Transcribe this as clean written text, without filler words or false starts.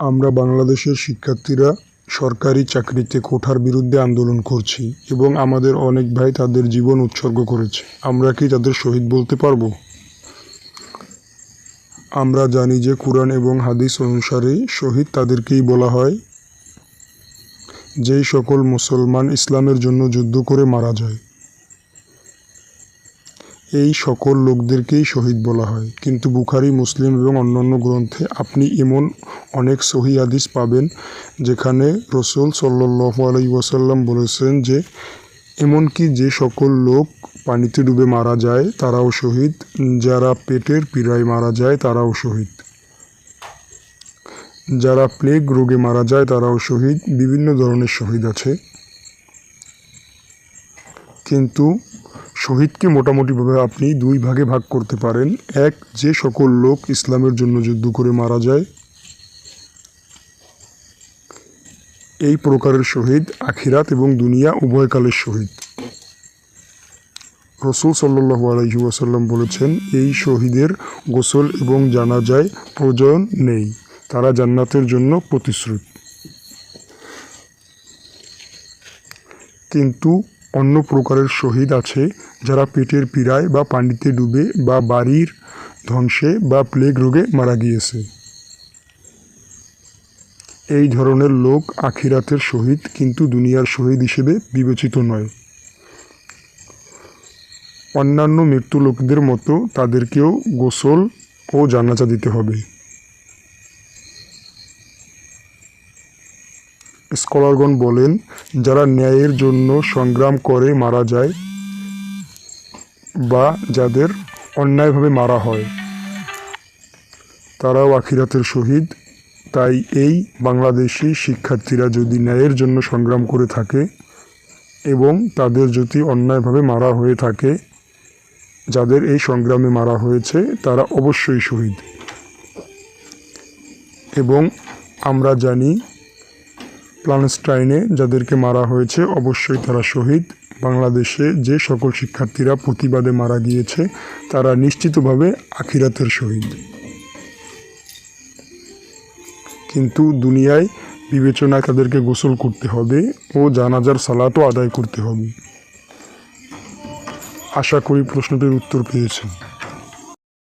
আমরা বাংলাদেশের শিক্ষার্থীরা সরকারি চাকরিতে কোটার বিরুদ্ধে আন্দোলন করছি এবং আমাদের অনেক ভাই তাদের জীবন উৎসর্গ করেছে। আমরা কি তাদের শহীদ বলতে পারবো? আমরা জানি যে কুরআন এবং হাদিস অনুসারে শহীদ তাদেরকেই বলা হয় যেই সকল মুসলমান ইসলামের জন্য যুদ্ধ করে মারা যায়। এই সকল লোকদেরকেই শহীদ বলা হয়। কিন্তু বুখারী, মুসলিম এবং অন্যান্য গ্রন্থে আপনি এমন অনেক সহিহ হাদিস পাবেন যেখানে রাসূল সাল্লাল্লাহু আলাইহি ওয়াসাল্লাম বলেছেন যে এমনকি যে সকল লোক পানিতে ডুবে মারা যায় তারাও শহীদ, যারা পেটের পীড়ায় মারা যায় তারাও শহীদ, যারা প্লেগ রোগে মারা যায় তারাও শহীদ। বিভিন্ন ধরনের শহীদ আছে, কিন্তু শহীদকে মোটামুটিভাবে আপনি দুই ভাগে ভাগ করতে পারেন। এক, যে সকল লোক ইসলামের জন্য যুদ্ধ করে মারা যায়, এই প্রকারের শহীদ আখিরাত এবং দুনিয়া উভয়কালের শহীদ। রাসূল সাল্লাল্লাহু আলাইহি ওয়াসাল্লাম বলেছেন এই শহীদের গোসল এবং জানাজায় প্রয়োজন নেই, তারা জান্নাতের জন্য প্রতিশ্রুত। কিন্তু অন্য প্রকারের শহীদ আছে যারা পেটের পীড়ায় বা পানিতে ডুবে বা বাড়ির ধ্বংসে বা প্লেগ রোগে মারা গিয়েছে। এই ধরনের লোক আখিরাতের শহীদ, কিন্তু দুনিয়ার শহীদ হিসেবে বিবেচিত নয়। অন্যান্য মৃত্যু লোকদের মতো তাদেরকেও গোসল ও জানাজা দিতে হবে। স্কলারগণ বলেন, যারা ন্যায়ের জন্য সংগ্রাম করে মারা যায় বা যাদের অন্যায়ভাবে মারা হয় তারাও আখিরাতের শহীদ। তাই এই বাংলাদেশি শিক্ষার্থীরা যদি ন্যায়ের জন্য সংগ্রাম করে থাকে এবং তাদের যদি অন্যায়ভাবে মারা হয়ে থাকে, যাদের এই সংগ্রামে মারা হয়েছে তারা অবশ্যই শহীদ। এবং আমরা জানি প্যালেস্টাইনে যাদেরকে মারা হয়েছে অবশ্যই তারা শহীদ। বাংলাদেশে যে সকল শিক্ষার্থীরা প্রতিবাদে মারা গিয়েছে তারা নিশ্চিতভাবে আখিরাতের শহীদ। কিন্তু দুনিয়ায় বিবেচনায় তাদেরকে গোসল করতে হবে ও জানাজার সালাতও আদায় করতে হবে। আশা করি প্রশ্নটির উত্তর পেয়েছেন।